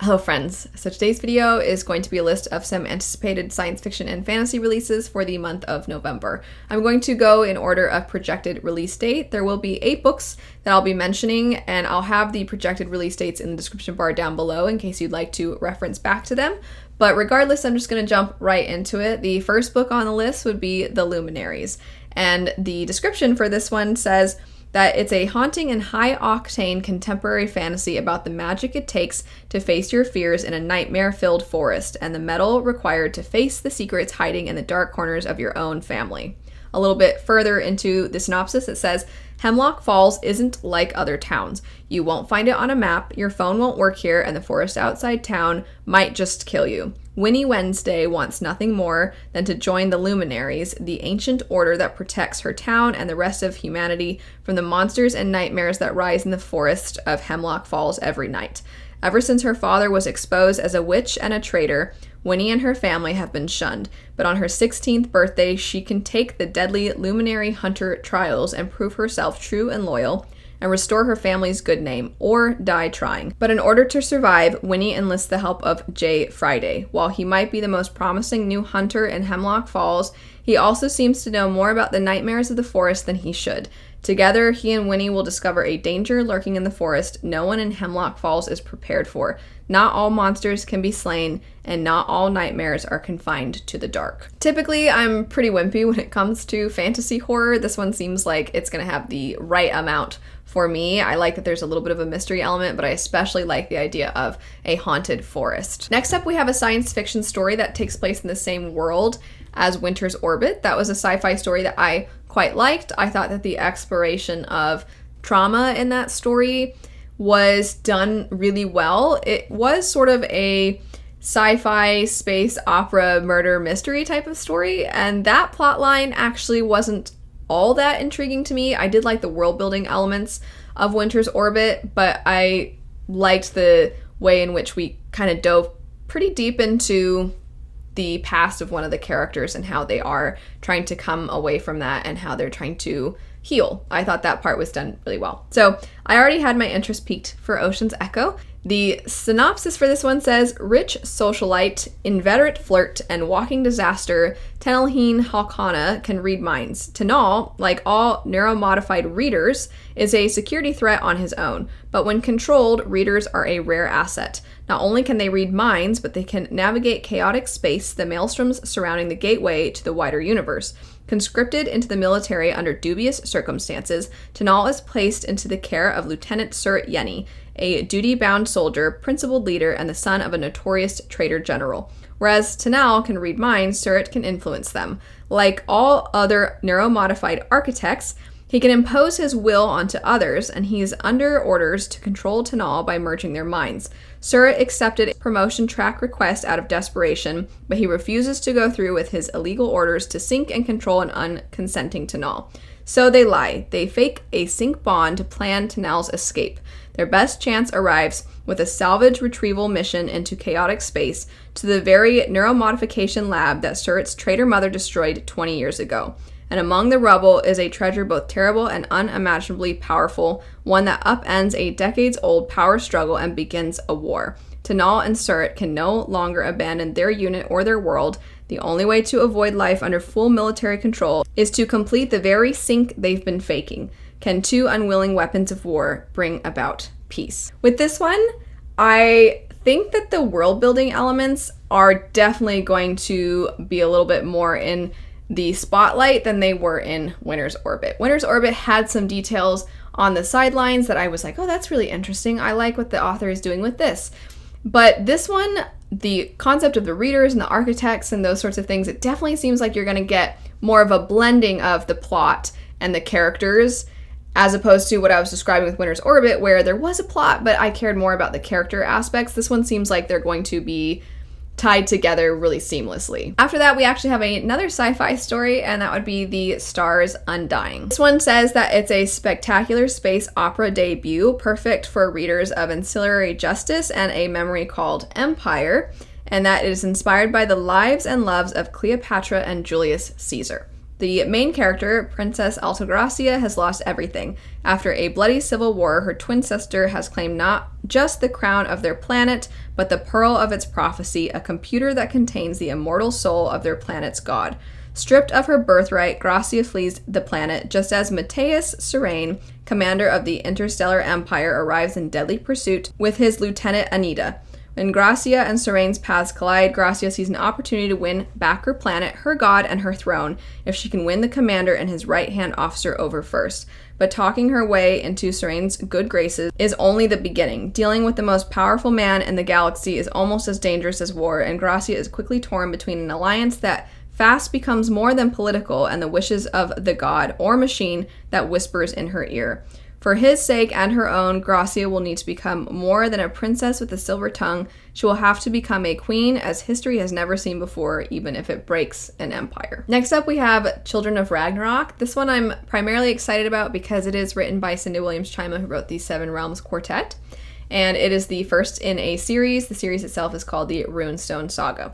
Hello friends, so today's video is going to be a list of some anticipated science fiction and fantasy releases for the month of November. I'm going to go in order of projected release date. There will be 8 books that I'll be mentioning, and I'll have the projected release dates in the description bar down below in case you'd like to reference back to them. But regardless, I'm just going to jump right into it. The first book on the list would be The Luminaries, and the description for this one says that it's a haunting and high-octane contemporary fantasy about the magic it takes to face your fears in a nightmare-filled forest and the mettle required to face the secrets hiding in the dark corners of your own family. A little bit further into the synopsis, it says, Hemlock Falls isn't like other towns. You won't find it on a map, your phone won't work here, and the forest outside town might just kill you. Winnie Wednesday wants nothing more than to join the Luminaries, the ancient order that protects her town and the rest of humanity from the monsters and nightmares that rise in the forest of Hemlock Falls every night. Ever since her father was exposed as a witch and a traitor, Winnie and her family have been shunned, but on her 16th birthday, she can take the deadly Luminary Hunter trials and prove herself true and loyal, and restore her family's good name, or die trying. But in order to survive, Winnie enlists the help of Jay Friday. While he might be the most promising new hunter in Hemlock Falls, he also seems to know more about the nightmares of the forest than he should. Together, he and Winnie will discover a danger lurking in the forest no one in Hemlock Falls is prepared for. Not all monsters can be slain, and not all nightmares are confined to the dark. Typically, I'm pretty wimpy when it comes to fantasy horror. This one seems like it's gonna have the right amount for me. I like that there's a little bit of a mystery element, but I especially like the idea of a haunted forest. Next up, we have a science fiction story that takes place in the same world as Winter's Orbit. That was a sci-fi story that I quite liked. I thought that the exploration of trauma in that story was done really well. It was sort of a sci-fi space opera murder mystery type of story, and that plot line actually wasn't all that intriguing to me. I did like the world building elements of Winter's Orbit, but I liked the way in which we kind of dove pretty deep into the past of one of the characters and how they are trying to come away from that and how they're trying to heal. I thought that part was done really well. So I already had my interest peaked for Ocean's Echo. The synopsis for this one says, rich socialite, inveterate flirt, and walking disaster, Tenelheen Halkana can read minds. Tenal, like all neuromodified readers, is a security threat on his own, but when controlled, readers are a rare asset. Not only can they read minds, but they can navigate chaotic space, the maelstroms surrounding the gateway to the wider universe. Conscripted into the military under dubious circumstances, Tenal is placed into the care of Lieutenant Sir Yenny, a duty-bound soldier, principled leader, and the son of a notorious traitor general. Whereas Tenal can read minds, Surratt can influence them. Like all other neuromodified architects, he can impose his will onto others, and he is under orders to control Tenal by merging their minds. Surratt accepted a promotion track request out of desperation, but he refuses to go through with his illegal orders to sync and control an unconsenting Tenal. So they lie. They fake a sync bond to plan Tenal's escape. Their best chance arrives with a salvage retrieval mission into chaotic space to the very neuromodification lab that Surratt's traitor mother destroyed 20 years ago. And among the rubble is a treasure both terrible and unimaginably powerful, one that upends a decades-old power struggle and begins a war. Tenal and Surratt can no longer abandon their unit or their world. The only way to avoid life under full military control is to complete the very sync they've been faking. Can 2 unwilling weapons of war bring about peace? With this one, I think that the world-building elements are definitely going to be a little bit more in the spotlight than they were in Winter's Orbit. Winter's Orbit had some details on the sidelines that I was like, oh, that's really interesting. I like what the author is doing with this. But this one, the concept of the readers and the architects and those sorts of things, it definitely seems like you're going to get more of a blending of the plot and the characters, as opposed to what I was describing with Winter's Orbit, where there was a plot, but I cared more about the character aspects. This one seems like they're going to be tied together really seamlessly. After that, we actually have another sci-fi story, and that would be the Stars Undying. This one says that it's a spectacular space opera debut, perfect for readers of Ancillary Justice and A Memory Called Empire, and that it is inspired by the lives and loves of Cleopatra and Julius Caesar. The main character, Princess Altagracia, has lost everything. After a bloody civil war, her twin sister has claimed not just the crown of their planet, but the pearl of its prophecy, a computer that contains the immortal soul of their planet's god. Stripped of her birthright, Gracia flees the planet just as Matthias Serene, commander of the Interstellar Empire, arrives in deadly pursuit with his lieutenant Anita. When Gracia and Serene's paths collide, Gracia sees an opportunity to win back her planet, her god, and her throne if she can win the commander and his right-hand officer over first. But talking her way into Serene's good graces is only the beginning. Dealing with the most powerful man in the galaxy is almost as dangerous as war, and Gracia is quickly torn between an alliance that fast becomes more than political and the wishes of the god or machine that whispers in her ear. For his sake and her own, Gracia will need to become more than a princess with a silver tongue. She will have to become a queen as history has never seen before, even if it breaks an empire. Next up, we have Children of Ragnarok. This one I'm primarily excited about because it is written by Cindy Williams-Chima, who wrote the Seven Realms Quartet, and it is the first in a series. The series itself is called the Runestone Saga.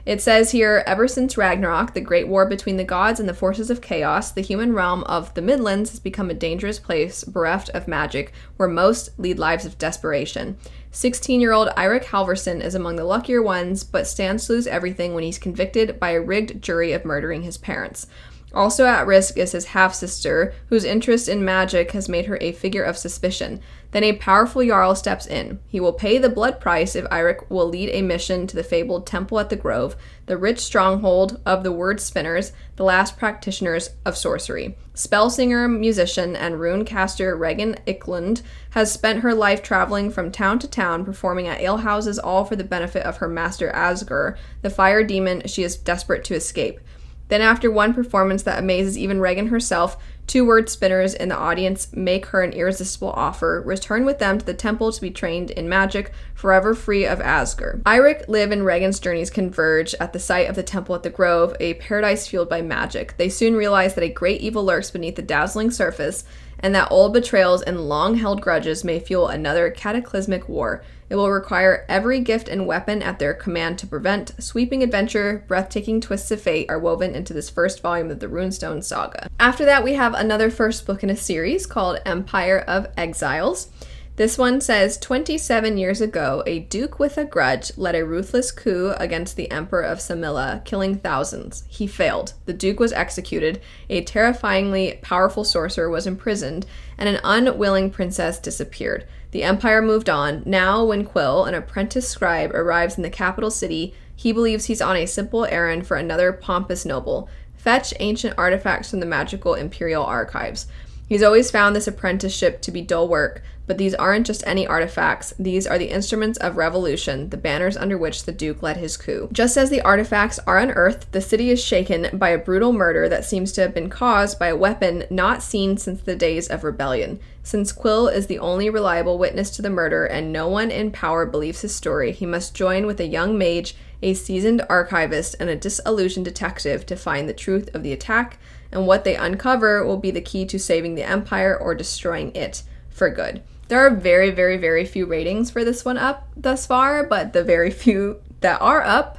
It says here, ever since Ragnarok, the great war between the gods and the forces of chaos, the human realm of the Midlands has become a dangerous place, bereft of magic, where most lead lives of desperation. 16-year-old Eirik Halvorsen is among the luckier ones, but stands to lose everything when he's convicted by a rigged jury of murdering his parents. Also at risk is his half-sister, whose interest in magic has made her a figure of suspicion. Then a powerful Jarl steps in. He will pay the blood price if Eirik will lead a mission to the fabled Temple at the Grove, the rich stronghold of the word spinners, the last practitioners of sorcery. Spellsinger, musician, and rune caster Regan Iklund has spent her life traveling from town to town, performing at alehouses, all for the benefit of her master Asgur, the fire demon she is desperate to escape. Then after one performance that amazes even Regan herself, two word spinners in the audience make her an irresistible offer: return with them to the temple to be trained in magic, forever free of Asgur. Eirik, Liv, and Regan's journeys converge at the site of the Temple at the Grove, a paradise fueled by magic. They soon realize that a great evil lurks beneath the dazzling surface, and that old betrayals and long-held grudges may fuel another cataclysmic war. It will require every gift and weapon at their command to prevent. Sweeping adventure, breathtaking twists of fate are woven into this first volume of the Runestone Saga. After that, we have another first book in a series called Empire of Exiles. This one says, 27 years ago, a duke with a grudge led a ruthless coup against the Emperor of Samilla, killing thousands. He failed. The duke was executed, a terrifyingly powerful sorcerer was imprisoned, and an unwilling princess disappeared. The empire moved on. Now, when Quill, an apprentice scribe, arrives in the capital city, he believes he's on a simple errand for another pompous noble: fetch ancient artifacts from the magical imperial archives. He's always found this apprenticeship to be dull work, but these aren't just any artifacts. These are the instruments of revolution, the banners under which the Duke led his coup. Just as the artifacts are unearthed, the city is shaken by a brutal murder that seems to have been caused by a weapon not seen since the days of rebellion. Since Quill is the only reliable witness to the murder and no one in power believes his story, he must join with a young mage, a seasoned archivist, and a disillusioned detective to find the truth of the attack, and what they uncover will be the key to saving the Empire or destroying it for good. There are very, very, very few ratings for this one up thus far, but the very few that are up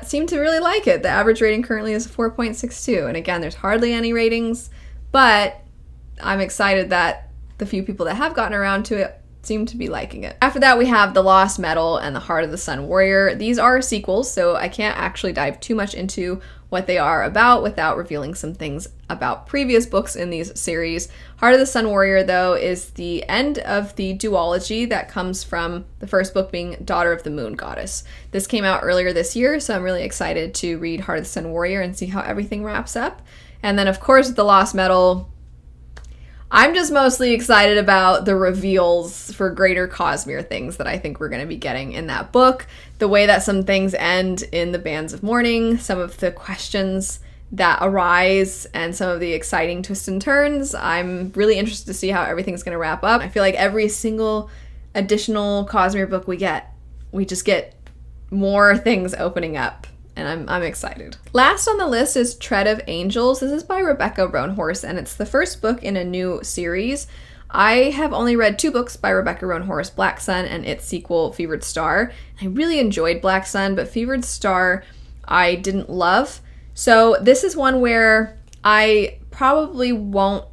seem to really like it. The average rating currently is 4.62, and again, there's hardly any ratings, but I'm excited that the few people that have gotten around to it seem to be liking it. After that, we have The Lost Metal and The Heart of the Sun Warrior. These are sequels, so I can't actually dive too much into what they are about without revealing some things about previous books in these series. Heart of the Sun Warrior, though, is the end of the duology that comes from the first book being Daughter of the Moon Goddess. This came out earlier this year, so I'm really excited to read Heart of the Sun Warrior and see how everything wraps up. And then, of course, The Lost Metal, I'm just mostly excited about the reveals for greater Cosmere things that I think we're going to be getting in that book. The way that some things end in the Bands of Mourning, some of the questions that arise, and some of the exciting twists and turns. I'm really interested to see how everything's going to wrap up. I feel like every single additional Cosmere book we just get more things opening up. And I'm excited. Last on the list is Tread of Angels. This is by Rebecca Roanhorse, and it's the first book in a new series. I have only read 2 books by Rebecca Roanhorse, Black Sun and its sequel, Fevered Star. I really enjoyed Black Sun, but Fevered Star I didn't love. So this is one where I probably won't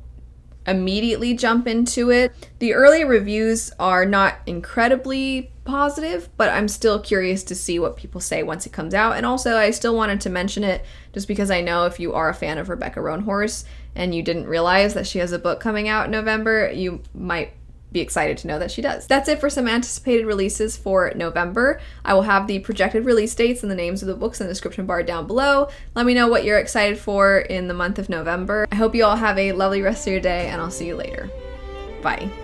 immediately jump into it. The early reviews are not incredibly positive, but I'm still curious to see what people say once it comes out. And also, I still wanted to mention it just because I know if you are a fan of Rebecca Roanhorse and you didn't realize that she has a book coming out in November, you might be excited to know that she does. That's it for some anticipated releases for November. I will have the projected release dates and the names of the books in the description bar down below. Let me know what you're excited for in the month of November. I hope you all have a lovely rest of your day, and I'll see you later. Bye.